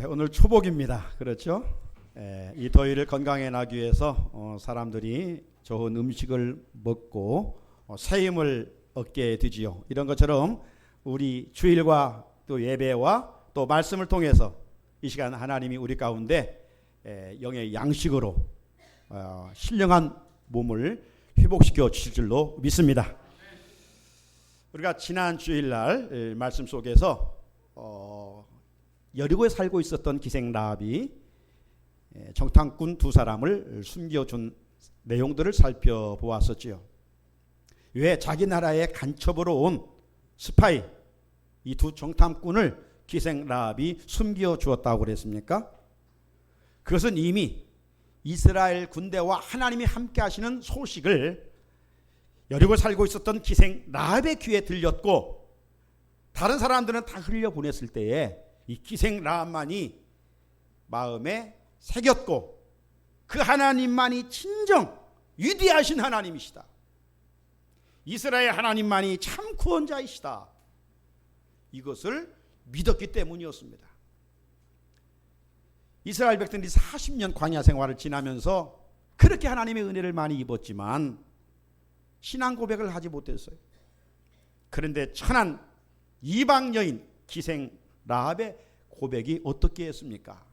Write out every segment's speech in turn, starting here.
오늘 초복입니다. 그렇죠? 이 더위를 건강에 나기 위해서 사람들이 좋은 음식을 먹고 새 힘을 얻게 되지요. 이런 것처럼 우리 주일과 또 예배와 또 말씀을 통해서 이 시간 하나님이 우리 가운데 영의 양식으로 신령한 몸을 회복시켜 주실 줄로 믿습니다. 우리가 지난 주일날 말씀 속에서 여리고에 살고 있었던 기생 라합이 정탐꾼 두 사람을 숨겨준 내용들을 살펴보았었지요. 왜 자기 나라에 간첩으로 온 스파이 이 두 정탐꾼을 기생 라합이 숨겨주었다고 그랬습니까? 그것은 이미 이스라엘 군대와 하나님이 함께 하시는 소식을 여리고에 살고 있었던 기생 라합의 귀에 들렸고 다른 사람들은 다 흘려보냈을 때에 이 기생 라합만이 마음에 새겼고 그 하나님만이 진정 위대하신 하나님이시다. 이스라엘 하나님만이 참 구원자이시다. 이것을 믿었기 때문이었습니다. 이스라엘 백성들이 40년 광야 생활을 지나면서 그렇게 하나님의 은혜를 많이 입었지만 신앙 고백을 하지 못했어요. 그런데 천한 이방 여인 기생 라합의 고백이 어떻게 했습니까?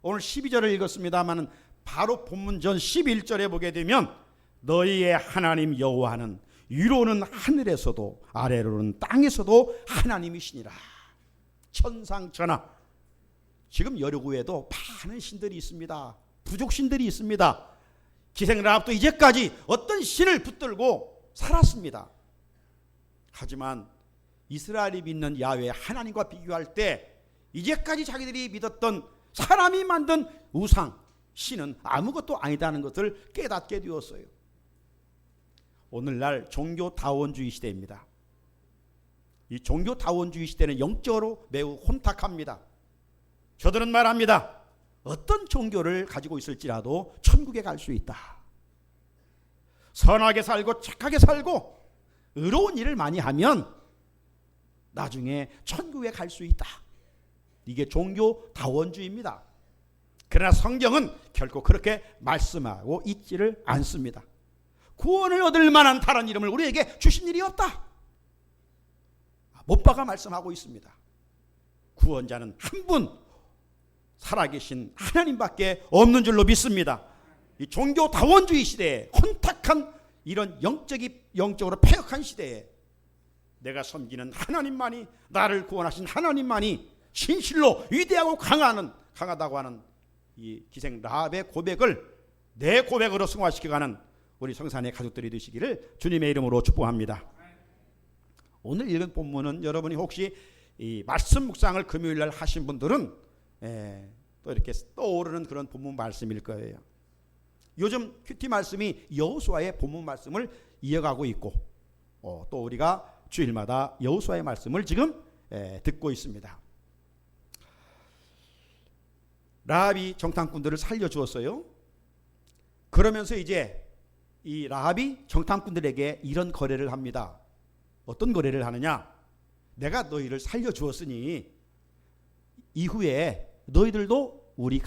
오늘 12절을 읽었습니다만 바로 본문 전 11절에 보게 되면 너희의 하나님 여호와는 위로는 하늘에서도 아래로는 땅에서도 하나님이시니라. 천상천하. 지금 여리고에도 많은 신들이 있습니다. 부족신들이 있습니다. 기생 라합도 이제까지 어떤 신을 붙들고 살았습니다. 하지만 이스라엘이 믿는 야훼 하나님과 비교할 때 이제까지 자기들이 믿었던 사람이 만든 우상 신은 아무것도 아니다는 것을 깨닫게 되었어요. 오늘날 종교다원주의 시대입니다. 이 종교다원주의 시대는 영적으로 매우 혼탁합니다. 저들은 말합니다. 어떤 종교를 가지고 있을지라도 천국에 갈 수 있다. 선하게 살고 착하게 살고 의로운 일을 많이 하면 나중에 천국에 갈 수 있다. 이게 종교다원주의입니다. 그러나 성경은 결코 그렇게 말씀하고 있지를 않습니다. 구원을 얻을 만한 다른 이름을 우리에게 주신 일이 없다. 못 박아 말씀하고 있습니다. 구원자는 한 분 살아계신 하나님밖에 없는 줄로 믿습니다. 이 종교다원주의 시대에 혼탁한 이런 영적으로 폐역한 시대에 내가 섬기는 하나님만이 나를 구원하신 하나님만이 진실로 위대하고 강하다고 하는 이 기생 라합의 고백을 내 고백으로 승화시켜가는 우리 성산의 가족들이 되시기를 주님의 이름으로 축복합니다. 오늘 읽은 본문은 여러분이 혹시 이 말씀 묵상을 금요일날 하신 분들은 또 이렇게 떠오르는 그런 본문 말씀일 거예요. 요즘 큐티 말씀이 여호수아의 본문 말씀을 이어가고 있고 또 우리가 주일마다 여호수아의 말씀을 지금 듣고 있습니다. 라합이 정탐꾼들을 살려주었어요. 그러면서 이제 이 라합이 정탐꾼들에게 이런 거래를 합니다. 어떤 거래를 하느냐? 내가 너희를 살려주었으니 이후에 너희들도 우리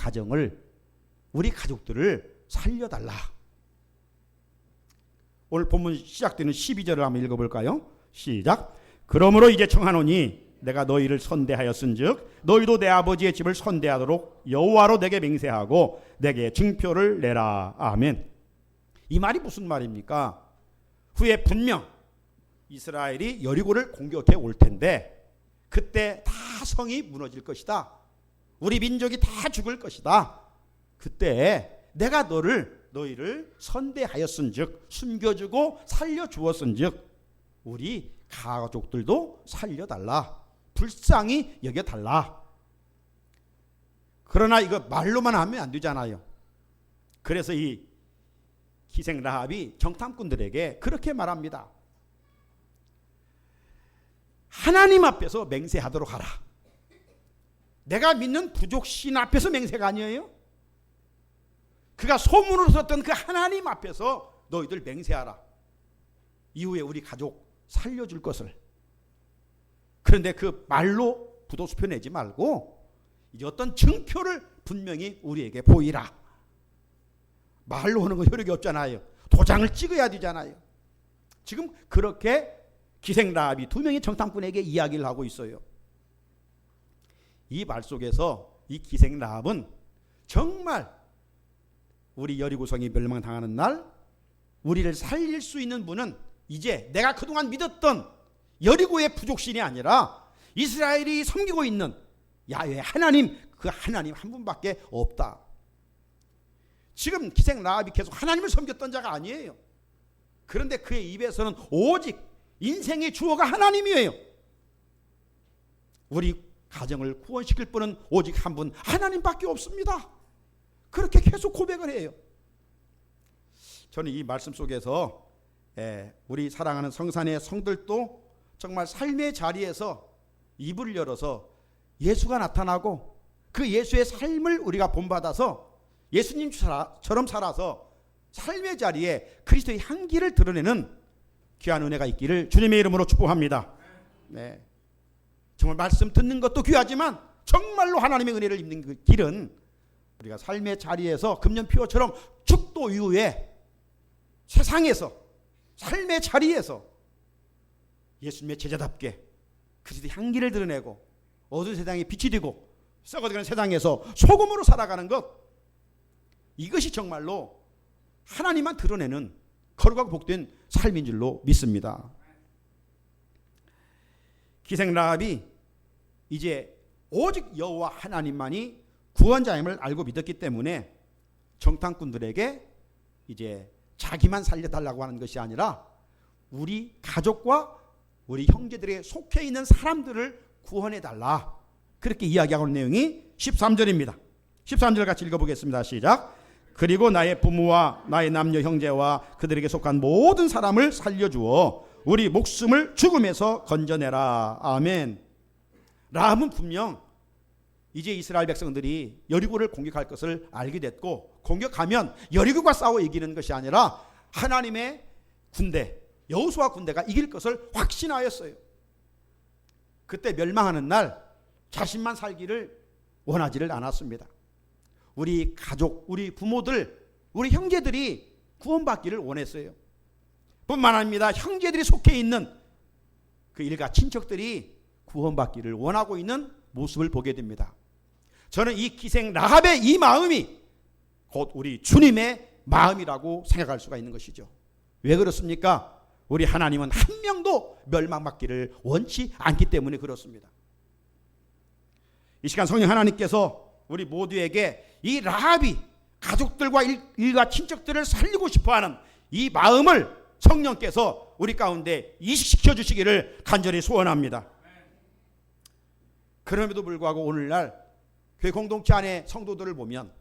가족들을 살려달라. 오늘 본문 시작되는 12절을 한번 읽어볼까요? 시작. 그러므로 이제 청하노니 내가 너희를 선대하였은즉 너희도 내 아버지의 집을 선대하도록 여호와로 내게 맹세하고 내게 증표를 내라. 아멘. 이 말이 무슨 말입니까? 후에 분명 이스라엘이 여리고를 공격해 올 텐데 그때 다 성이 무너질 것이다. 우리 민족이 다 죽을 것이다. 그때 내가 너희를 선대하였은즉 숨겨주고 살려주었은즉 우리 가족들도 살려달라. 불쌍히 여겨달라. 그러나 이거 말로만 하면 안 되잖아요. 그래서 이 기생 라합이 정탐꾼들에게 그렇게 말합니다. 하나님 앞에서 맹세하도록 하라. 내가 믿는 부족신 앞에서 맹세가 아니에요. 그가 소문으로 썼던 그 하나님 앞에서 너희들 맹세하라. 이후에 우리 가족 살려줄 것을. 그런데 그 말로 부도수표 내지 말고 이제 어떤 증표를 분명히 우리에게 보이라. 말로 하는 거 효력이 없잖아요. 도장을 찍어야 되잖아요. 지금 그렇게 기생라합이 두 명의 정탐꾼에게 이야기를 하고 있어요. 이 말 속에서 이 기생라합은 정말 우리 여리고성이 멸망당하는 날 우리를 살릴 수 있는 분은 이제 내가 그동안 믿었던 여리고의 부족신이 아니라 이스라엘이 섬기고 있는 야훼 하나님, 그 하나님 한 분밖에 없다. 지금 기생라합이 계속 하나님을 섬겼던 자가 아니에요. 그런데 그의 입에서는 오직 인생의 주어가 하나님이에요. 우리 가정을 구원시킬 분은 오직 한 분, 하나님밖에 없습니다. 그렇게 계속 고백을 해요. 저는 이 말씀 속에서 우리 사랑하는 성산의 성들도 정말 삶의 자리에서 입을 열어서 예수가 나타나고 그 예수의 삶을 우리가 본받아서 예수님처럼 살아서 삶의 자리에 그리스도의 향기를 드러내는 귀한 은혜가 있기를 주님의 이름으로 축복합니다. 네. 정말 말씀 듣는 것도 귀하지만 정말로 하나님의 은혜를 입는 그 길은 우리가 삶의 자리에서 금년피오처럼 축도 이후에 세상에서 삶의 자리에서 예수님의 제자답게 그리스도의 향기를 드러내고 어두운 세상에 빛이 되고 썩어가는 세상에서 소금으로 살아가는 것, 이것이 정말로 하나님만 드러내는 거룩하고 복된 삶인 줄로 믿습니다. 기생라합이 이제 오직 여호와 하나님만이 구원자임을 알고 믿었기 때문에 정탐꾼들에게 이제 자기만 살려달라고 하는 것이 아니라 우리 가족과 우리 형제들에 속해 있는 사람들을 구원해달라, 그렇게 이야기하고 있는 내용이 13절입니다. 13절 같이 읽어보겠습니다. 시작. 그리고 나의 부모와 나의 남녀 형제와 그들에게 속한 모든 사람을 살려주어 우리 목숨을 죽음에서 건져내라. 아멘. 라합은 분명 이제 이스라엘 백성들이 여리고를 공격할 것을 알게 됐고, 공격하면 여리고가 싸워 이기는 것이 아니라 하나님의 군대, 여호수아 군대가 이길 것을 확신하였어요. 그때 멸망하는 날 자신만 살기를 원하지를 않았습니다. 우리 가족, 우리 부모들, 우리 형제들이 구원받기를 원했어요. 뿐만 아닙니다. 형제들이 속해 있는 그 일가 친척들이 구원받기를 원하고 있는 모습을 보게 됩니다. 저는 이 기생 라합의 이 마음이 곧 우리 주님의 마음이라고 생각할 수가 있는 것이죠. 왜 그렇습니까? 우리 하나님은 한 명도 멸망받기를 원치 않기 때문에 그렇습니다. 이 시간 성령 하나님께서 우리 모두에게 이 라합이 가족들과 일가 친척들을 살리고 싶어하는 이 마음을 성령께서 우리 가운데 이식시켜 주시기를 간절히 소원합니다. 그럼에도 불구하고 오늘날 교회 공동체 안에 성도들을 보면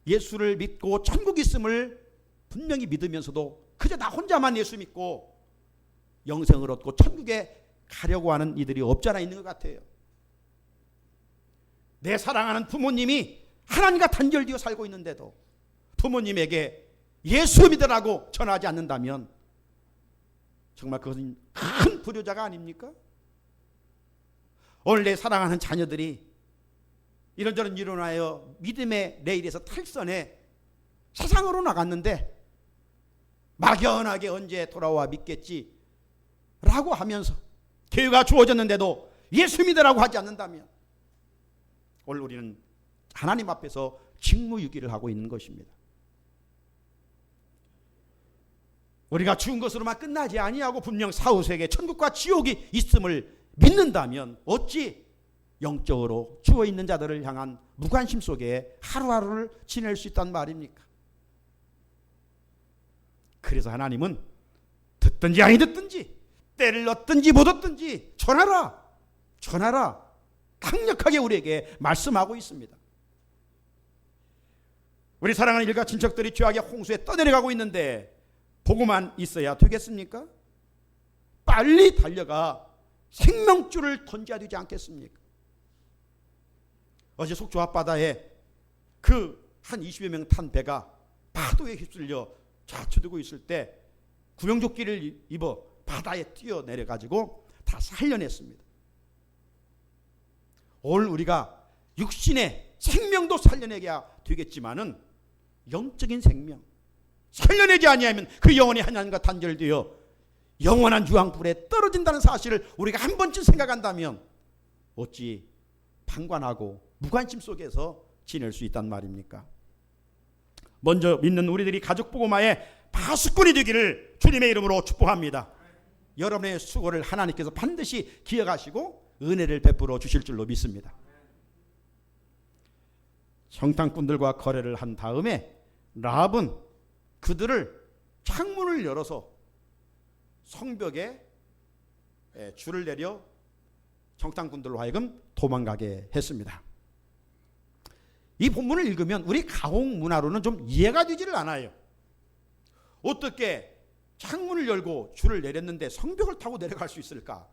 예수를 믿고 천국 있음을 분명히 믿으면서도 그저 나 혼자만 예수 믿고 영생을 얻고 천국에 가려고 하는 이들이 없잖아 있는 것 같아요. 내 사랑하는 부모님이 하나님과 단절되어 살고 있는데도 부모님에게 예수 믿으라고 전하지 않는다면 정말 그것은 큰 불효자가 아닙니까? 오늘 내 사랑하는 자녀들이 이런저런 일어나여 믿음의 레일에서 탈선해 세상으로 나갔는데 막연하게 언제 돌아와 믿겠지 라고 하면서 기회가 주어졌는데도 예수 믿으라고 하지 않는다면 오늘 우리는 하나님 앞에서 직무유기를 하고 있는 것입니다. 우리가 죽은 것으로만 끝나지 아니하고 분명 사후세계 천국과 지옥이 있음을 믿는다면 어찌 영적으로 죽어있는 자들을 향한 무관심 속에 하루하루를 지낼 수 있단 말입니까? 그래서 하나님은 듣든지 아니 듣든지 때를 얻든지 못 얻든지 전하라 강력하게 우리에게 말씀하고 있습니다. 우리 사랑하는 일가 친척들이 죄악의 홍수에 떠내려가고 있는데 보고만 있어야 되겠습니까? 빨리 달려가 생명줄을 던져야 되지 않겠습니까? 어제 속초 앞바다에 그 한 20여 명 탄 배가 파도에 휩쓸려 좌초되고 있을 때 구명조끼를 입어 바다에 뛰어내려가지고 다 살려냈습니다. 오늘 우리가 육신의 생명도 살려내야 되겠지만은 영적인 생명 살려내지 아니하면 그 영혼이 하나님과 단절되어 영원한 유황불에 떨어진다는 사실을 우리가 한 번쯤 생각한다면 어찌 방관하고 무관심 속에서 지낼 수 있단 말입니까? 먼저 믿는 우리들이 가족 복음화의 파수꾼이 되기를 주님의 이름으로 축복합니다. 여러분의 수고를 하나님께서 반드시 기억하시고 은혜를 베풀어 주실 줄로 믿습니다. 정탐꾼들과 거래를 한 다음에 라합은 그들을 창문을 열어서 성벽에 줄을 내려 정탐꾼들로 하여금 도망가게 했습니다. 이 본문을 읽으면 우리 가옥 문화로는 좀 이해가 되지를 않아요. 어떻게 창문을 열고 줄을 내렸는데 성벽을 타고 내려갈 수 있을까?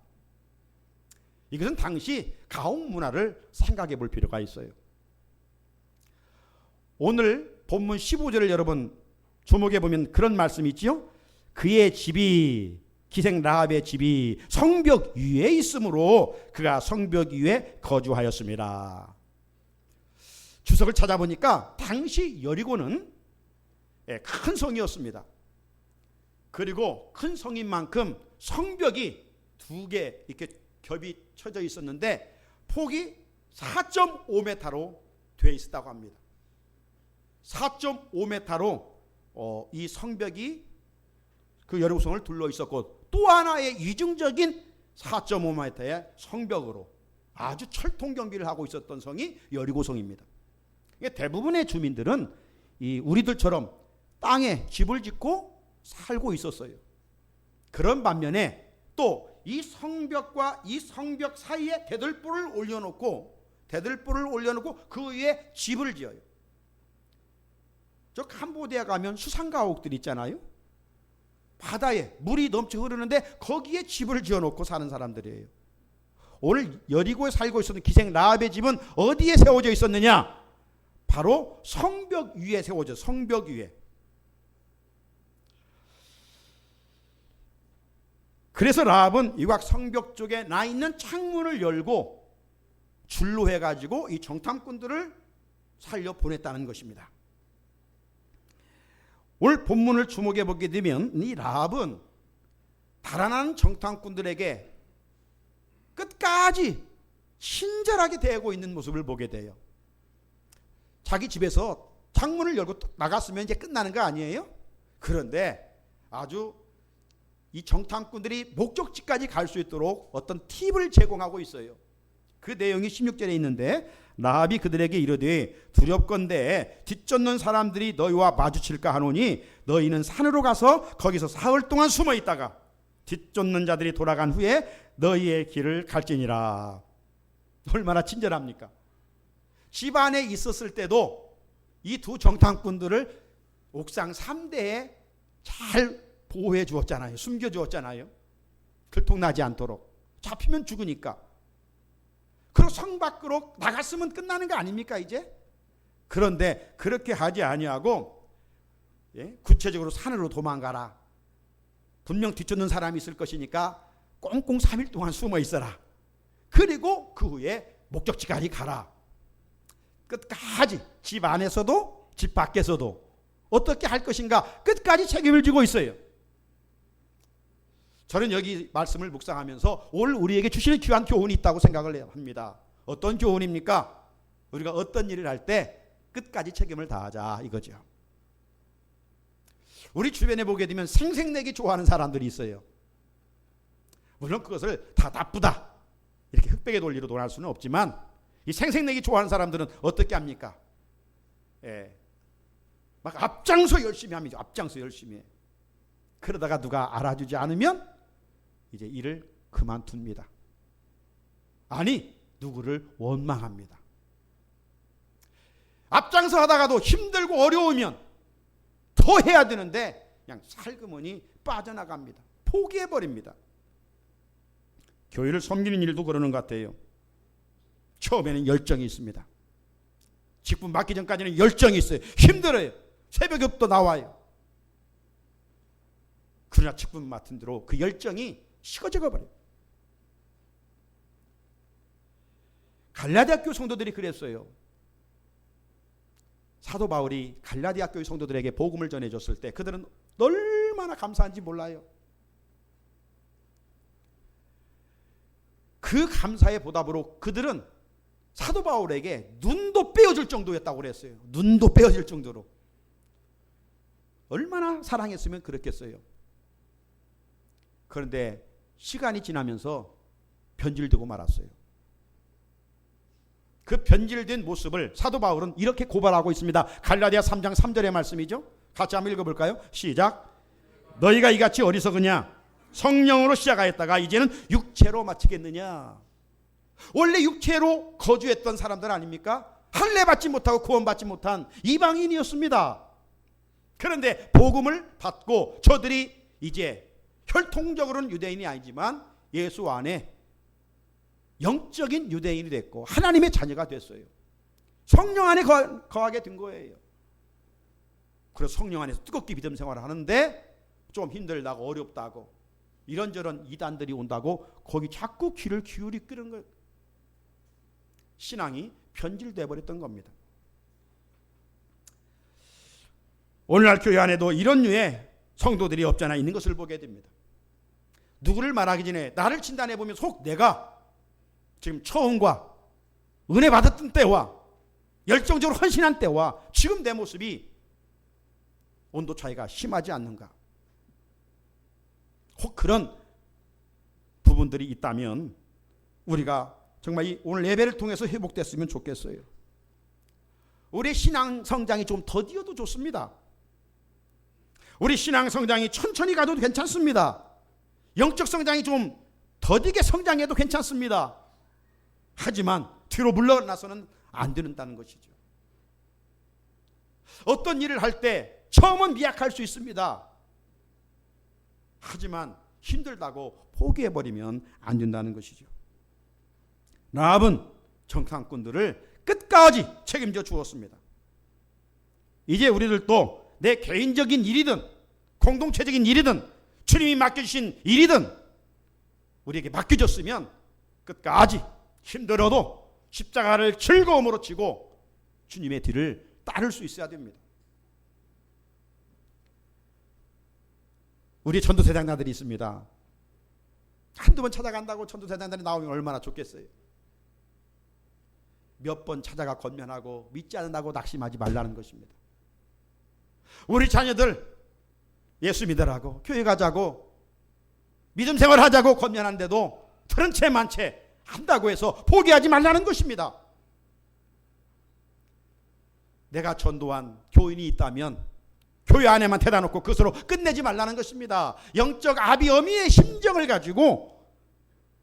이것은 당시 가옥 문화를 생각해 볼 필요가 있어요. 오늘 본문 15절을 여러분 주목해 보면 그런 말씀이 있지요. 그의 집이 기생 라합의 집이 성벽 위에 있으므로 그가 성벽 위에 거주하였습니다. 주석을 찾아보니까 당시 여리고는 큰 성이었습니다. 그리고 큰 성인 만큼 성벽이 두 개 이렇게 겹이 쳐져 있었는데 폭이 4.5m로 되어 있었다고 합니다. 4.5m로 이 성벽이 그 여리고성을 둘러 있었고 또 하나의 이중적인 4.5m의 성벽으로 아주 철통 경비를 하고 있었던 성이 여리고성입니다. 대부분의 주민들은 우리들처럼 땅에 집을 짓고 살고 있었어요. 그런 반면에 또 이 성벽과 이 성벽 사이에 대들보를 올려놓고 그 위에 집을 지어요. 저 캄보디아 가면 수상가옥들 있잖아요. 바다에 물이 넘쳐 흐르는데 거기에 집을 지어놓고 사는 사람들이에요. 오늘 여리고에 살고 있었던 기생 라합의 집은 어디에 세워져 있었느냐? 바로 성벽 위에 세워져. 성벽 위에. 그래서 라합은 이각 성벽 쪽에 나 있는 창문을 열고 줄로 해가지고 이 정탐꾼들을 살려 보냈다는 것입니다. 오늘 본문을 주목해 보게 되면 이 라합은 달아나는 정탐꾼들에게 끝까지 친절하게 대하고 있는 모습을 보게 돼요. 자기 집에서 창문을 열고 나갔으면 이제 끝나는 거 아니에요? 그런데 아주 이 정탐꾼들이 목적지까지 갈 수 있도록 어떤 팁을 제공하고 있어요. 그 내용이 16절에 있는데 라합이 그들에게 이르되 두렵건대 뒤쫓는 사람들이 너희와 마주칠까 하노니 너희는 산으로 가서 거기서 사흘 동안 숨어 있다가 뒤쫓는 자들이 돌아간 후에 너희의 길을 갈지니라. 얼마나 친절합니까? 집 안에 있었을 때도 이 두 정탐꾼들을 옥상 3대에 잘 보호해 주었잖아요. 숨겨 주었잖아요. 들통나지 않도록. 잡히면 죽으니까. 그리고 성 밖으로 나갔으면 끝나는 거 아닙니까 이제? 그런데 그렇게 하지 아니하고 구체적으로 산으로 도망가라. 분명 뒤쫓는 사람이 있을 것이니까 꽁꽁 3일 동안 숨어 있어라. 그리고 그 후에 목적지까지 가라. 끝까지 집 안에서도 집 밖에서도 어떻게 할 것인가 끝까지 책임을 지고 있어요. 저는 여기 말씀을 묵상하면서 오늘 우리에게 주시는 귀한 교훈이 있다고 생각을 합니다. 어떤 교훈입니까? 우리가 어떤 일을 할 때 끝까지 책임을 다하자 이거죠. 우리 주변에 보게 되면 생색내기 좋아하는 사람들이 있어요. 물론 그것을 다 나쁘다 이렇게 흑백의 논리로 논할 수는 없지만 이 생색내기 좋아하는 사람들은 어떻게 합니까? 막 앞장서 열심히 합니다. 앞장서 열심히 해. 그러다가 누가 알아주지 않으면 이제 일을 그만둡니다. 아니 누구를 원망합니다. 앞장서 하다가도 힘들고 어려우면 더 해야 되는데 그냥 살그머니 빠져나갑니다. 포기해버립니다. 교회를 섬기는 일도 그러는 것 같아요. 처음에는 열정이 있습니다. 직분 맡기 전까지는 열정이 있어요. 힘들어요. 새벽업도 나와요. 그러나 직분 맡은 대로 그 열정이 식어져 버려요. 갈라디아 교회 성도들이 그랬어요. 사도 바울이 갈라디아 교회 성도들에게 복음을 전해줬을 때 그들은 얼마나 감사한지 몰라요. 그 감사의 보답으로 그들은 사도 바울에게 눈도 빼어줄 정도였다고 그랬어요. 눈도 빼어질 정도로. 얼마나 사랑했으면 그렇겠어요. 그런데 시간이 지나면서 변질되고 말았어요. 그 변질된 모습을 사도 바울은 이렇게 고발하고 있습니다. 갈라디아 3장 3절의 말씀이죠. 같이 한번 읽어볼까요? 시작. 너희가 이같이 어리석으냐? 성령으로 시작하였다가 이제는 육체로 마치겠느냐? 원래 육체로 거주했던 사람들 아닙니까? 할례 받지 못하고 구원받지 못한 이방인이었습니다. 그런데 복음을 받고 저들이 이제 혈통적으로는 유대인이 아니지만 예수 안에 영적인 유대인이 됐고 하나님의 자녀가 됐어요. 성령 안에 거하게 된 거예요. 그래서 성령 안에서 뜨겁게 믿음 생활을 하는데 좀 힘들다고 어렵다고 이런저런 이단들이 온다고 거기 자꾸 귀를 기울이는 거예요. 신앙이 변질돼 버렸던 겁니다. 오늘날 교회 안에도 이런 류의 성도들이 없잖아 있는 것을 보게 됩니다. 누구를 말하기 전에 나를 진단해 보면 속 내가 지금 처음과 은혜 받았던 때와 열정적으로 헌신한 때와 지금 내 모습이 온도 차이가 심하지 않는가? 혹 그런 부분들이 있다면 우리가 정말 오늘 예배를 통해서 회복됐으면 좋겠어요. 우리 신앙 성장이 좀 더디어도 좋습니다. 우리 신앙 성장이 천천히 가도 괜찮습니다. 영적 성장이 좀 더디게 성장해도 괜찮습니다. 하지만 뒤로 물러나서는 안 된다는 것이죠. 어떤 일을 할 때 처음은 미약할 수 있습니다. 하지만 힘들다고 포기해버리면 안 된다는 것이죠. 라합은 정탐꾼들을 끝까지 책임져 주었습니다. 이제 우리들도 내 개인적인 일이든 공동체적인 일이든 주님이 맡겨주신 일이든 우리에게 맡겨졌으면 끝까지 힘들어도 십자가를 즐거움으로 지고 주님의 뒤를 따를 수 있어야 됩니다. 우리 전도대장자들이 있습니다. 한두 번 찾아간다고 전도대장자들이 나오면 얼마나 좋겠어요. 몇 번 찾아가 권면하고 믿지 않는다고 낙심하지 말라는 것입니다. 우리 자녀들 예수 믿으라고 교회 가자고 믿음 생활하자고 권면하는데도 들은 채 만 채 한다고 해서 포기하지 말라는 것입니다. 내가 전도한 교인이 있다면 교회 안에만 대다 놓고 그것으로 끝내지 말라는 것입니다. 영적 아비 어미의 심정을 가지고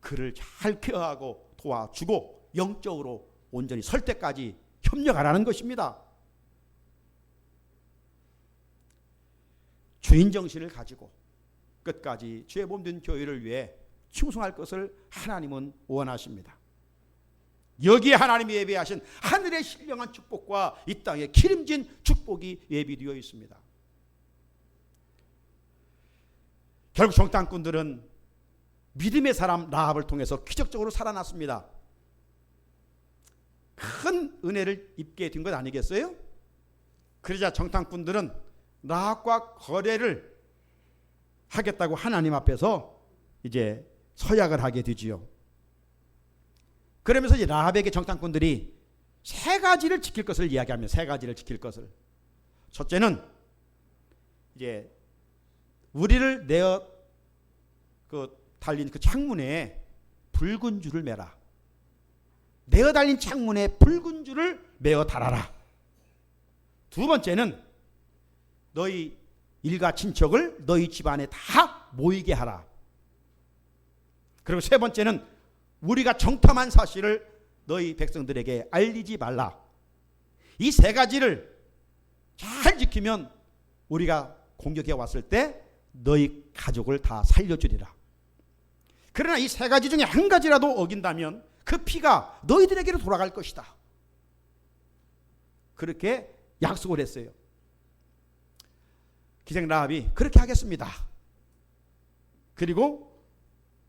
그를 잘 케어하고 도와주고 영적으로 온전히 설 때까지 협력하라는 것입니다. 주인 정신을 가지고 끝까지 주의 몸 된 교회를 위해 충성할 것을 하나님은 원하십니다. 여기에 하나님이 예비하신 하늘의 신령한 축복과 이 땅에 기름진 축복이 예비되어 있습니다. 결국 정탐꾼들은 믿음의 사람 라합을 통해서 기적적으로 살아났습니다. 큰 은혜를 입게 된 것 아니겠어요? 그러자 정탐꾼들은 라합과 거래를 하겠다고 하나님 앞에서 이제 서약을 하게 되지요. 그러면서 이제 라합에게 정탐꾼들이 세 가지를 지킬 것을 이야기하며 세 가지를 지킬 것을. 첫째는 이제 우리를 내어 달린 그 창문에 붉은 줄을 매라. 내어 달린 창문에 붉은 줄을 매어 달아라. 두 번째는 너희 일가 친척을 너희 집안에 다 모이게 하라. 그리고 세 번째는 우리가 정탐한 사실을 너희 백성들에게 알리지 말라. 이 세 가지를 잘 지키면 우리가 공격해 왔을 때 너희 가족을 다 살려주리라. 그러나 이 세 가지 중에 한 가지라도 어긴다면 그 피가 너희들에게로 돌아갈 것이다. 그렇게 약속을 했어요. 기생 라합이 그렇게 하겠습니다. 그리고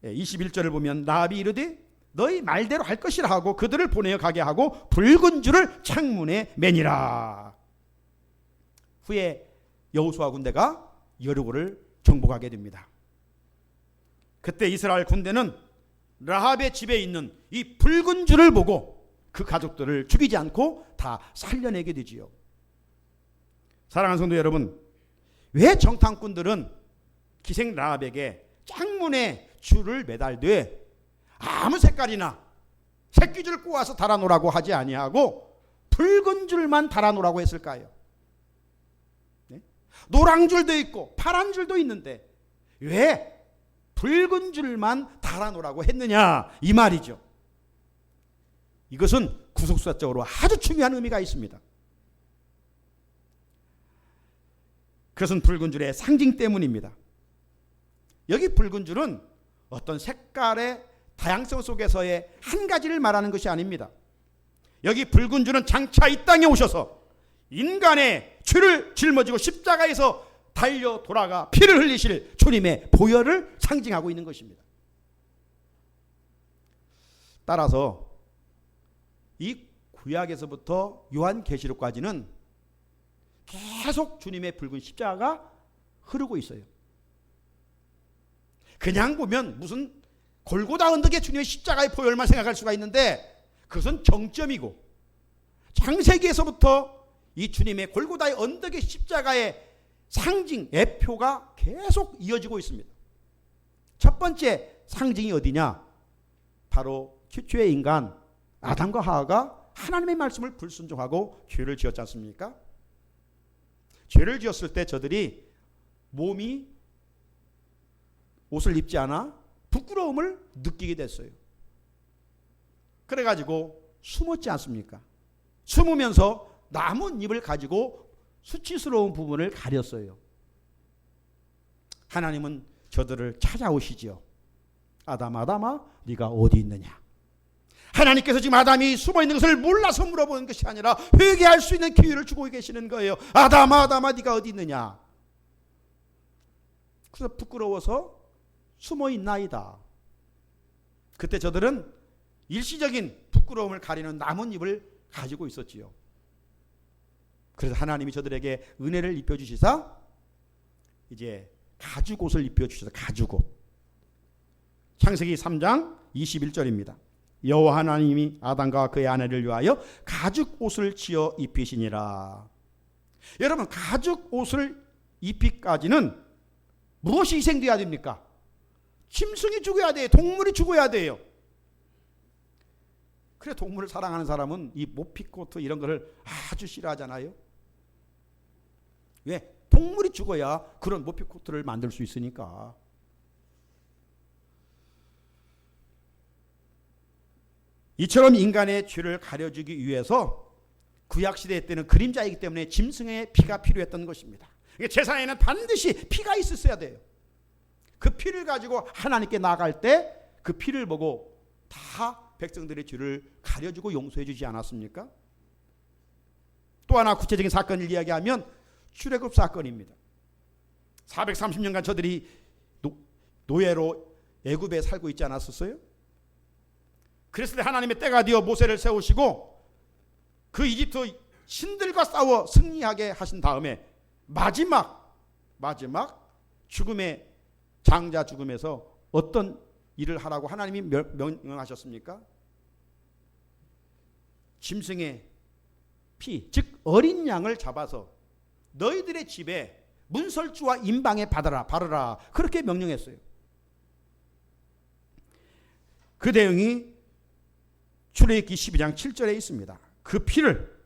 21절을 보면 라합이 이르되 너희 말대로 할 것이라 하고 그들을 보내어 가게 하고 붉은 줄을 창문에 매니라. 후에 여호수아 군대가 여리고를 정복하게 됩니다. 그때 이스라엘 군대는 라합의 집에 있는 이 붉은 줄을 보고 그 가족들을 죽이지 않고 다 살려내게 되지요. 사랑하는 성도 여러분, 왜 정탐꾼들은 기생 라합에게 창문에 줄을 매달되 아무 색깔이나 새끼줄 꼬아서 달아놓으라고 하지 아니하고 붉은 줄만 달아놓으라고 했을까요? 네? 노란 줄도 있고 파란 줄도 있는데 왜 붉은 줄만 달아놓으라고 했느냐, 이 말이죠. 이것은 구속사적으로 아주 중요한 의미가 있습니다. 그것은 붉은 줄의 상징 때문입니다. 여기 붉은 줄은 어떤 색깔의 다양성 속에서의 한 가지를 말하는 것이 아닙니다. 여기 붉은 줄은 장차 이 땅에 오셔서 인간의 죄를 짊어지고 십자가에서 달려 돌아가 피를 흘리실 주님의 보혈을 상징하고 있는 것입니다. 따라서 이 구약에서부터 요한계시록까지는 계속 주님의 붉은 십자가가 흐르고 있어요. 그냥 보면 무슨 골고다 언덕에 주님의 십자가의 보혈만 생각할 수가 있는데 그것은 정점이고, 창세기에서부터 이 주님의 골고다의 언덕의 십자가의 상징, 애표가 계속 이어지고 있습니다. 첫 번째 상징이 어디냐? 바로 최초의 인간 아담과 하와가 하나님의 말씀을 불순종하고 죄를 지었지 않습니까? 죄를 지었을 때 저들이 몸이 옷을 입지 않아 부끄러움을 느끼게 됐어요. 그래가지고 숨었지 않습니까? 숨으면서 나뭇잎을 가지고 수치스러운 부분을 가렸어요. 하나님은 저들을 찾아오시지요. 아담아, 네가 어디 있느냐? 하나님께서 지금 아담이 숨어있는 것을 몰라서 물어보는 것이 아니라 회개할 수 있는 기회를 주고 계시는 거예요. 아담아, 네가 어디 있느냐? 그래서 부끄러워서 숨어있나이다. 그때 저들은 일시적인 부끄러움을 가리는 나뭇잎을 가지고 있었지요. 그래서 하나님이 저들에게 은혜를 입혀주시사 이제 가죽옷을 입혀주셔서 가죽옷. 창세기 3장 21절입니다. 여호와 하나님이 아담과 그의 아내를 위하여 가죽옷을 지어 입히시니라. 여러분, 가죽옷을 입히기까지는 무엇이 희생돼야 됩니까? 짐승이 죽어야 돼요. 동물이 죽어야 돼요. 그래 동물을 사랑하는 사람은 이 모피코트 이런 거를 아주 싫어하잖아요. 왜? 동물이 죽어야 그런 모피코트를 만들 수 있으니까. 이처럼 인간의 죄를 가려주기 위해서 구약시대 때는 그림자이기 때문에 짐승의 피가 필요했던 것입니다. 제사에는 반드시 피가 있었어야 돼요. 그 피를 가지고 하나님께 나갈 때 그 피를 보고 다 백성들의 죄를 가려주고 용서해 주지 않았습니까? 또 하나 구체적인 사건을 이야기하면 출애굽 사건입니다. 430년간 저들이 노예로 애굽에 살고 있지 않았었어요? 그랬을 때 하나님의 때가 되어 모세를 세우시고 그 이집트 신들과 싸워 승리하게 하신 다음에 마지막 죽음의 장자 죽음에서 어떤 일을 하라고 하나님이 명령하셨습니까? 짐승의 피, 즉 어린 양을 잡아서 너희들의 집에 문설주와 임방에 바르라 그렇게 명령했어요. 그 내용이 출애굽기 12장 7절에 있습니다. 그 피를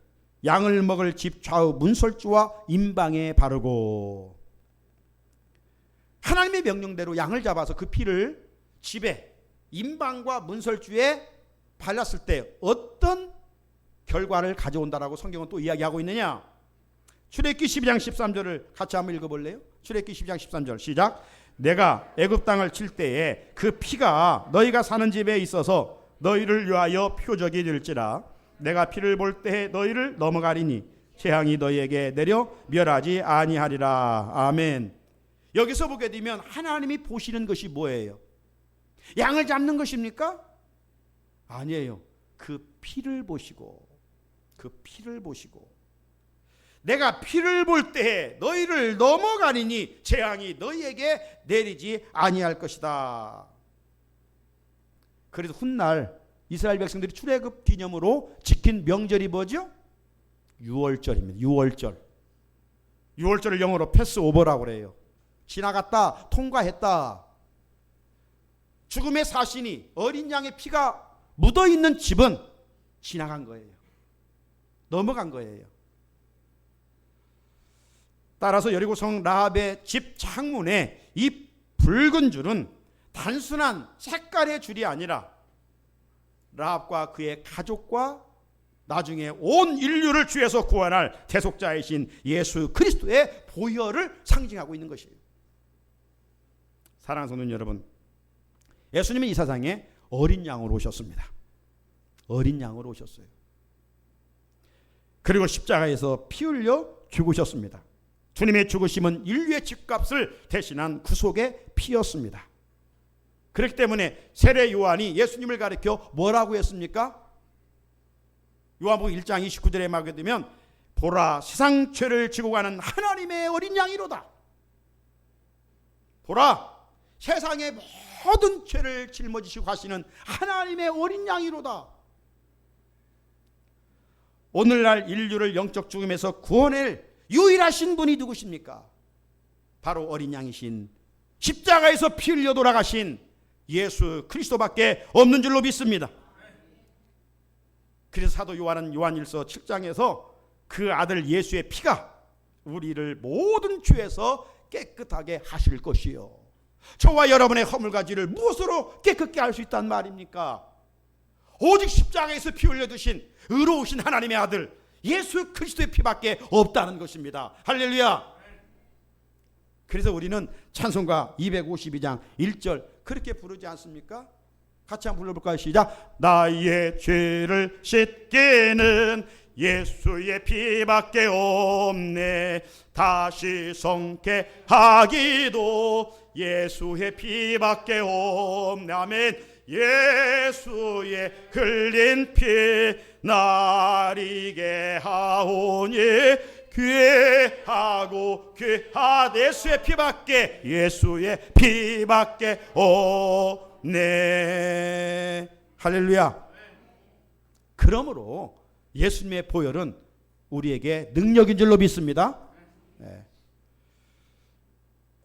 양을 먹을 집 좌우 문설주와 임방에 바르고, 하나님의 명령대로 양을 잡아서 그 피를 집에 임방과 문설주에 발랐을 때 어떤 결과를 가져온다라고 성경은 또 이야기하고 있느냐? 출애굽기 12장 13절을 같이 한번 읽어볼래요? 출애굽기 12장 13절 시작. 내가 애굽 땅을 칠 때에 그 피가 너희가 사는 집에 있어서 너희를 위하여 표적이 될지라. 내가 피를 볼 때에 너희를 넘어가리니 재앙이 너희에게 내려 멸하지 아니하리라. 아멘. 여기서 보게 되면 하나님이 보시는 것이 뭐예요? 양을 잡는 것입니까? 아니에요. 그 피를 보시고 내가 피를 볼 때에 너희를 넘어가리니 재앙이 너희에게 내리지 아니할 것이다. 그래서 훗날 이스라엘 백성들이 출애굽 기념으로 지킨 명절이 뭐죠? 유월절입니다. 유월절을 영어로 패스오버라고 그래요. 지나갔다, 통과했다. 죽음의 사신이 어린 양의 피가 묻어있는 집은 지나간 거예요. 넘어간 거예요. 따라서 여리고성 라합의 집 창문에 이 붉은 줄은 단순한 색깔의 줄이 아니라 라합과 그의 가족과 나중에 온 인류를 주에서 구원할 대속자이신 예수 그리스도의 보혈을 상징하고 있는 것이에요. 사랑하는 성도 여러분, 예수님은 이 세상에 어린 양으로 오셨습니다. 어린 양으로 오셨어요. 그리고 십자가에서 피 흘려 죽으셨습니다. 주님의 죽으심은 인류의 집값을 대신한 구속의 피였습니다. 그렇기 때문에 세례 요한이 예수님을 가리켜 뭐라고 했습니까? 요한복음 1장 29절에 말하게 되면 보라 세상 죄를 지고 가는 하나님의 어린 양이로다. 보라 세상의 모든 죄를 짊어지시고 가시는 하나님의 어린 양이로다. 오늘날 인류를 영적 죽음에서 구원할 유일하신 분이 누구십니까? 바로 어린 양이신 십자가에서 피 흘려 돌아가신 예수 그리스도밖에 없는 줄로 믿습니다. 그래서 사도 요한은 요한일서 7장에서 그 아들 예수의 피가 우리를 모든 죄에서 깨끗하게 하실 것이요, 저와 여러분의 허물가지를 무엇으로 깨끗게 할 수 있단 말입니까? 오직 십자가에서 피 흘려 드신 의로우신 하나님의 아들 예수 그리스도의 피밖에 없다는 것입니다. 할렐루야. 그래서 우리는 찬송가 252장 1절 그렇게 부르지 않습니까? 같이 한번 불러볼까요? 시작. 나의 죄를 씻기는 예수의 피밖에 없네. 다시 성케하기도 예수의 피밖에 없네. 아멘. 예수의 흘린 피 나리게 하오니 귀하고 귀한 예수의 피밖에, 예수의 피밖에 없네. 할렐루야. 그러므로 예수님의 보혈은 우리에게 능력인 줄로 믿습니다. 네.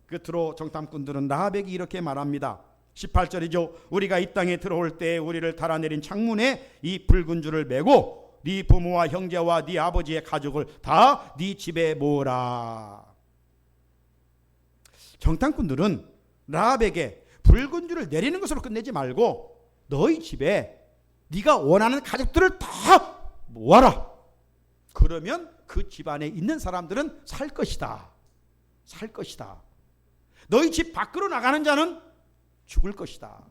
끝으로 정탐꾼들은 라합에게 이렇게 말합니다. 18절이죠. 우리가 이 땅에 들어올 때 우리를 달아내린 창문에 이 붉은 줄을 메고 네 부모와 형제와 네 아버지의 가족을 다 네 집에 모으라. 정탐꾼들은 라합에게 붉은 줄을 내리는 것으로 끝내지 말고 너희 집에 네가 원하는 가족들을 다 모아라. 그러면 그 집안에 있는 사람들은 살 것이다. 살 것이다. 너희 집 밖으로 나가는 자는 죽을 것이다.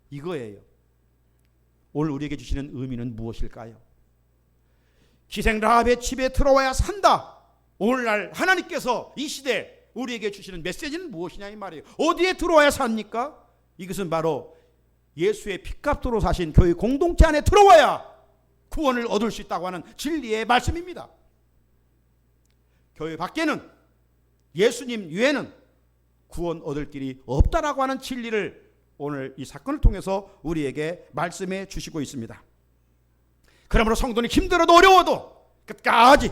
이거예요. 오늘 우리에게 주시는 의미는 무엇일까요? 기생 라합의 집에 들어와야 산다. 오늘날 하나님께서 이 시대 우리에게 주시는 메시지는 무엇이냐 이 말이에요. 어디에 들어와야 삽니까? 이것은 바로 예수의 피값으로 사신 교회 공동체 안에 들어와야 구원을 얻을 수 있다고 하는 진리의 말씀입니다. 교회 밖에는 예수님 외에는 구원 얻을 길이 없다라고 하는 진리를 오늘 이 사건을 통해서 우리에게 말씀해 주시고 있습니다. 그러므로 성도는 힘들어도 어려워도 끝까지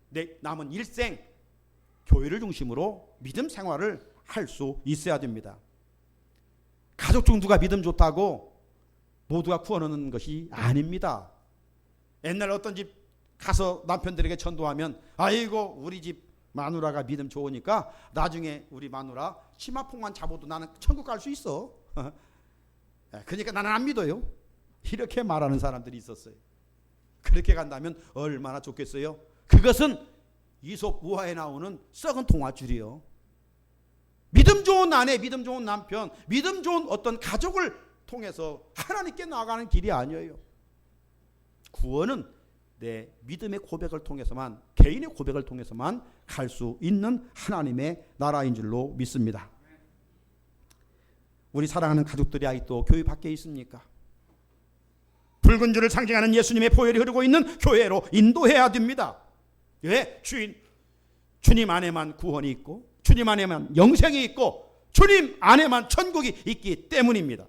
내 남은 일생 교회를 중심으로 믿음 생활을 할 수 있어야 됩니다. 가족 중 누가 믿음 좋다고 모두가 구원 얻는 것이 아닙니다. 옛날 어떤 집 가서 남편들에게 전도하면 아이고 우리 집 마누라가 믿음 좋으니까 나중에 우리 마누라 치마폭만 잡아도 나는 천국 갈 수 있어. 그러니까 나는 안 믿어요. 이렇게 말하는 사람들이 있었어요. 그렇게 간다면 얼마나 좋겠어요. 그것은 이솝 우화에 나오는 썩은 동화줄이요. 믿음 좋은 아내, 믿음 좋은 남편, 믿음 좋은 어떤 가족을 통해서 하나님께 나아가는 길이 아니에요. 구원은 내 믿음의 고백을 통해서만, 개인의 고백을 통해서만 갈 수 있는 하나님의 나라인 줄로 믿습니다. 우리 사랑하는 가족들이 아직도 교회 밖에 있습니까? 붉은 줄을 상징하는 예수님의 보혈이 흐르고 있는 교회로 인도해야 됩니다. 왜? 주님 안에만 구원이 있고 주님 안에만 영생이 있고 주님 안에만 천국이 있기 때문입니다.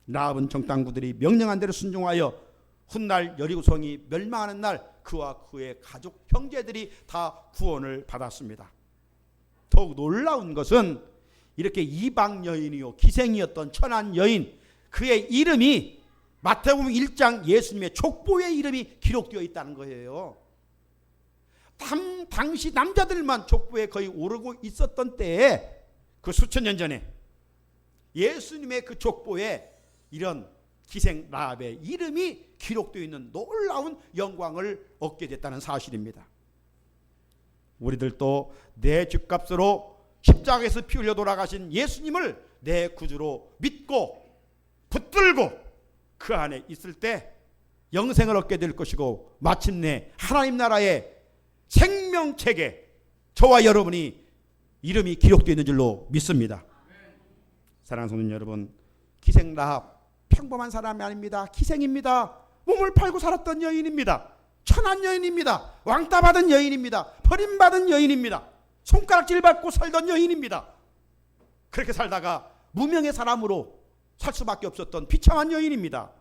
라합은 정탐꾼들이 명령한 대로 순종하여 훗날 여리고성이 멸망하는 날 그와 그의 가족 형제들이 다 구원을 받았습니다. 더욱 놀라운 것은 이렇게 이방 여인이요 기생이었던 천한 여인, 그의 이름이 마태복음 1장 예수님의 족보의 이름이 기록되어 있다는 거예요. 당시 남자들만 족보에 거의 오르고 있었던 때에, 그 수천 년 전에 예수님의 그 족보에 이런 기생 라합의 이름이 기록되어 있는 놀라운 영광을 얻게 됐다는 사실입니다. 우리들도 내 죗값으로 십자가에서 피 흘려 돌아가신 예수님을 내 구주로 믿고 붙들고 그 안에 있을 때 영생을 얻게 될 것이고, 마침내 하나님 나라의 생명책에 저와 여러분이 이름이 기록되어 있는 줄로 믿습니다. 사랑하는 성도 여러분, 기생 라합 평범한 사람이 아닙니다. 기생입니다. 몸을 팔고 살았던 여인입니다. 천한 여인입니다. 왕따 받은 여인입니다. 버림받은 여인입니다. 손가락질 받고 살던 여인입니다. 그렇게 살다가 무명의 사람으로 살 수밖에 없었던 비참한 여인입니다.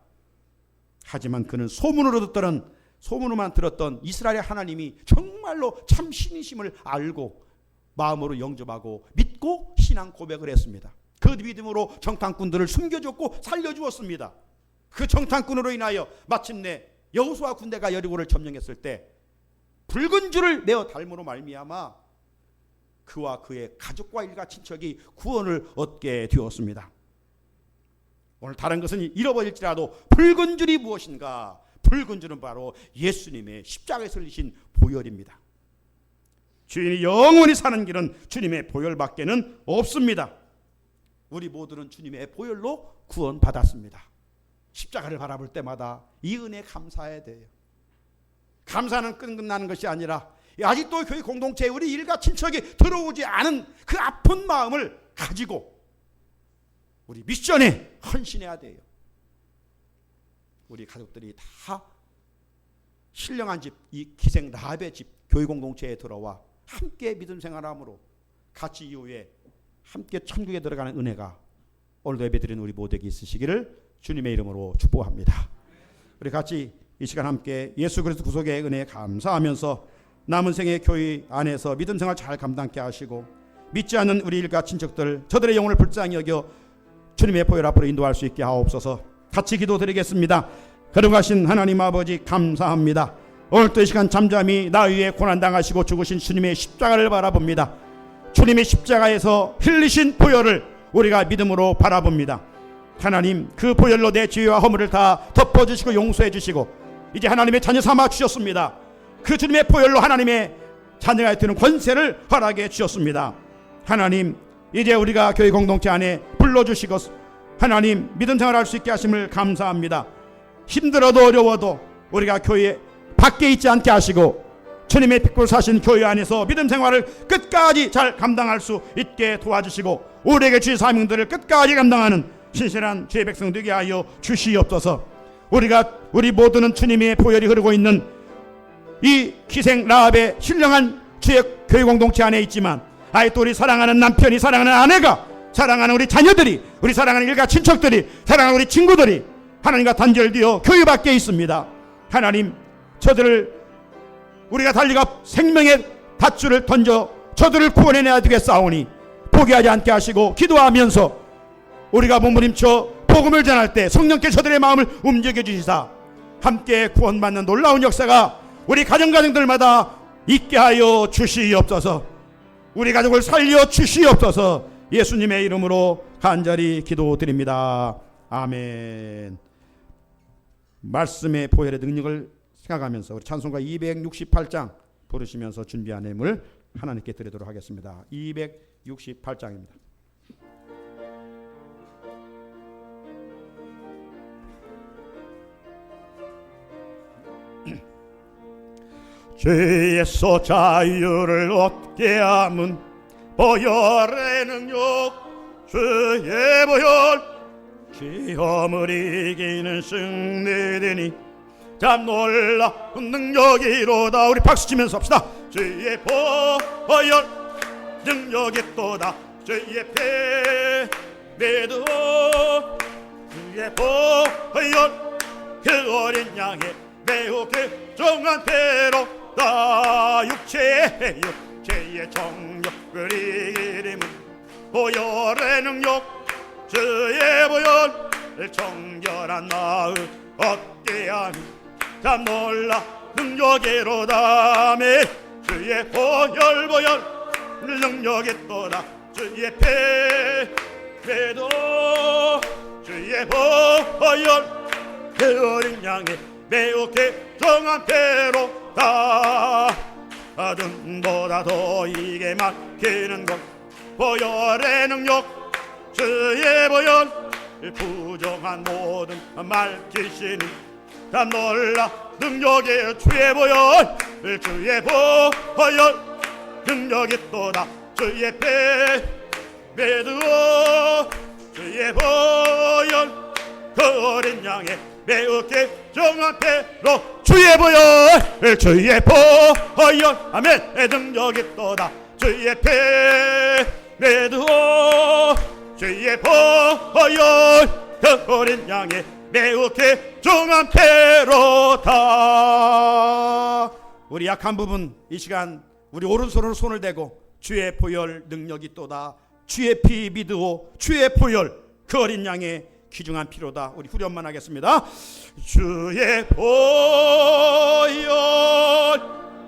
하지만 그는 소문으로만 들었던 이스라엘의 하나님이 정말로 참 신이심을 알고 마음으로 영접하고 믿고 신앙 고백을 했습니다. 그 믿음으로 정탐꾼들을 숨겨줬고 살려주었습니다. 그 정탐꾼으로 인하여 마침내 여호수아 군대가 여리고를 점령했을 때 붉은 줄을 내어 닮으로 말미암아 그와 그의 가족과 일가 친척이 구원을 얻게 되었습니다. 오늘 다른 것은 잃어버릴지라도 붉은 줄이 무엇인가? 붉은 줄은 바로 예수님의 십자가에서 흘리신 보혈입니다. 주인이 영원히 사는 길은 주님의 보혈밖에는 없습니다. 우리 모두는 주님의 보혈로 구원받았습니다. 십자가를 바라볼 때마다 이 은혜에 감사해야 돼요. 감사는 끝나는 것이 아니라 아직도 교회 공동체에 우리 일가 친척이 들어오지 않은 그 아픈 마음을 가지고 우리 미션에 헌신해야 돼요. 우리 가족들이 다 신령한 집, 이 기생 라합의 집 교회 공동체에 들어와 함께 믿음 생활함으로 같이 이후에 함께 천국에 들어가는 은혜가 오늘도 예배드리는 우리 모두에게 있으시기를 주님의 이름으로 축복합니다. 우리 같이 이 시간 함께 예수 그리스도 구속의 은혜에 감사하면서 남은 생의 교회 안에서 믿음 생활 잘 감당케 하시고, 믿지 않는 우리 일가 친척들 저들의 영혼을 불쌍히 여겨 주님의 보혈 앞으로 인도할 수 있게 하옵소서. 같이 기도드리겠습니다. 거룩하신 하나님 아버지, 감사합니다. 오늘도 이 시간 잠잠히 나 위에 고난당하시고 죽으신 주님의 십자가를 바라봅니다. 주님의 십자가에서 흘리신 보혈을 우리가 믿음으로 바라봅니다. 하나님, 그 보혈로 내 죄와 허물을 다 덮어주시고 용서해 주시고 이제 하나님의 자녀 삼아 주셨습니다. 그 주님의 보혈로 하나님의 자녀가 되는 권세를 허락해 주셨습니다. 하나님, 이제 우리가 교회 공동체 안에 불러주시고 하나님 믿음 생활할 수 있게 하심을 감사합니다. 힘들어도 어려워도 우리가 교회 밖에 있지 않게 하시고 주님의 빛으로 사신 교회 안에서 믿음 생활을 끝까지 잘 감당할 수 있게 도와주시고 우리에게 주신 사명들을 끝까지 감당하는 신실한 주의 백성 되게 하여 주시옵소서. 우리 모두는 주님의 보혈이 흐르고 있는 이 기생 라합의 신령한 주의 교회 공동체 안에 있지만, 아직도 우리 사랑하는 남편이, 사랑하는 아내가, 사랑하는 우리 자녀들이, 우리 사랑하는 일가 친척들이, 사랑하는 우리 친구들이 하나님과 단절되어 교회 밖에 있습니다. 하나님, 저들을 우리가 달리가 생명의 밧줄을 던져 저들을 구원해내야 되겠사오니 포기하지 않게 하시고, 기도하면서 우리가 몸부림쳐 복음을 전할 때 성령께 저들의 마음을 움직여 주시사 함께 구원받는 놀라운 역사가 우리 가정들마다 있게 하여 주시옵소서. 우리 가족을 살려 주시옵소서. 예수님의 이름으로 간절히 기도드립니다. 아멘. 말씀의 보혈의 능력을 생각하면서 우리 찬송가 268장 부르시면서 준비한 예물 하나님께 드리도록 하겠습니다. 268장입니다. 죄에서 자유를 얻게 함은 보혈의 능력, 주의 보혈, 시험을 이기는 승리되니 참 놀라운 능력이로다. 우리 박수 치면서 합시다. 주의 보혈 능력이 또다. 주의 피 믿어 주의 보혈 그 어린 양의 매우 귀중한 피로 다 육체의 정욕을 이기림은 보혈의 능력 주의 보혈 정결한 마음 얻게 하니 참 놀라 능력이로다. 아멘. 주의 보혈 능력이 또다. 주의 피 믿어 주의 보혈 그 어린 양의 매우 귀중한 피로 다 눈보다 더 이게 막히는 것 보혈의 능력 주의 보혈 부정한 모든 말기시니 다 놀라 능력의 주의 보혈 능력이 또다. 주의 피 믿어 주의 보혈 그 어린 양의 매우 귀중한 피로 주의 보혈 아멘 능력이 또다. 주의 피 믿어 주의 보혈 그 어린 양의 매우 귀중한 피로다. 우리 약한 부분 이 시간 우리 오른손으로 손을 대고 주의 보혈 능력이 또다. 주의 피 믿으오 주의 보혈 그 어린 양의 귀중한 피로다. 우리 후렴만 하겠습니다. 주의 보혈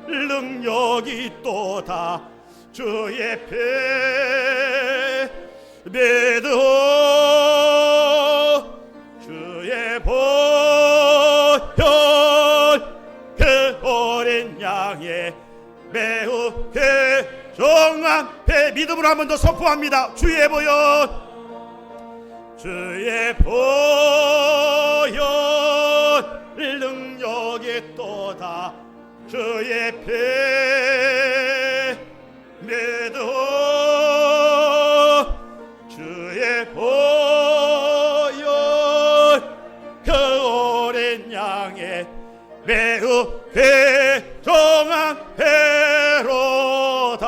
능력이 또다. 주의 피 믿어 주의 보혈 그 어린 양의 매우 귀중한 피 믿음으로 한 번 더 선포합니다. 주의 보혈 능력이 또다. 주의 피 믿어 주의 보혈 그 어린 양의 매우 귀중한 피로다.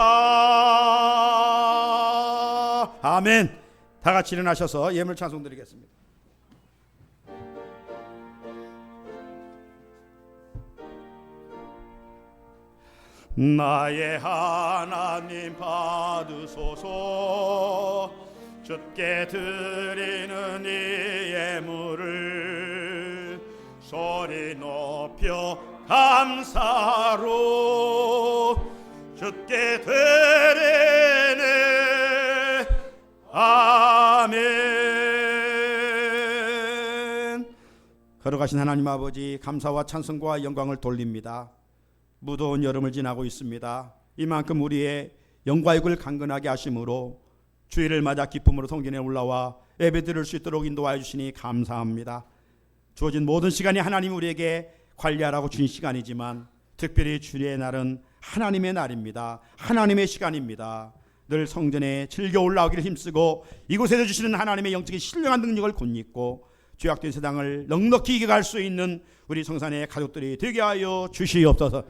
아멘. 다 같이 일어나셔서 예물 찬송 드리겠습니다. 나의 하나님 받으소서. 주께 드리는 이 예물을 소리 높여 감사로 주께 드리네. 아멘. 걸어가신 하나님 아버지 감사와 찬송과 영광을 돌립니다. 무더운 여름을 지나고 있습니다. 이만큼 우리의 영과육을 강건하게 하심으로 주일을 맞아 기쁨으로 성전에 올라와 예배 드릴 수 있도록 인도하여 주시니 감사합니다. 주어진 모든 시간이 하나님 우리에게 관리하라고 주신 시간이지만 특별히 주일의 날은 하나님의 날입니다. 하나님의 시간입니다. 늘 성전에 즐겨 올라오기를 힘쓰고 이곳에서 주시는 하나님의 영적인 신령한 능력을 곧입고 죄악된 세상을 넉넉히 이겨갈 수 있는 우리 성산의 가족들이 되게 하여 주시옵소서.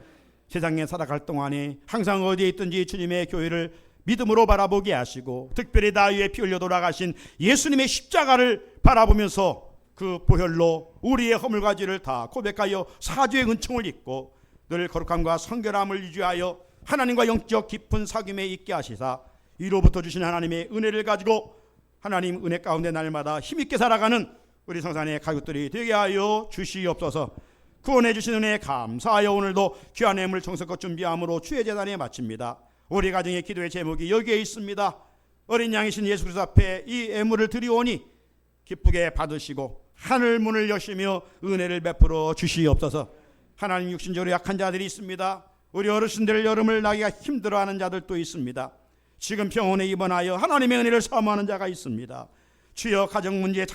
세상에 살아갈 동안에 항상 어디에 있든지 주님의 교회를 믿음으로 바라보게 하시고 특별히 나 위에 피 흘려 돌아가신 예수님의 십자가를 바라보면서 그 보혈로 우리의 허물과 죄를 다 고백하여 사죄의 은총을 입고 늘 거룩함과 성결함을 유지하여 하나님과 영적 깊은 사귐에 있게 하시사 이로부터 주신 하나님의 은혜를 가지고 하나님 은혜 가운데 날마다 힘있게 살아가는 우리 성산의 가족들이 되게 하여 주시옵소서. 구원해 주신 은혜에 감사하여 오늘도 귀한 예물 정성껏 준비함으로 주의 제단에 마칩니다. 우리 가정의 기도의 제목이 여기에 있습니다. 어린 양이신 예수 그리스도 앞에 이 예물을 드리오니 기쁘게 받으시고 하늘 문을 여시며 은혜를 베풀어 주시옵소서. 하나님 육신적으로 약한 자들이 있습니다. 우리 어르신들 여름을 나기가 힘들어하는 자들도 있습니다. 지금 병원에 입원하여 하나님의 은혜를 사모하는 자가 있습니다. 주여 가정 문제에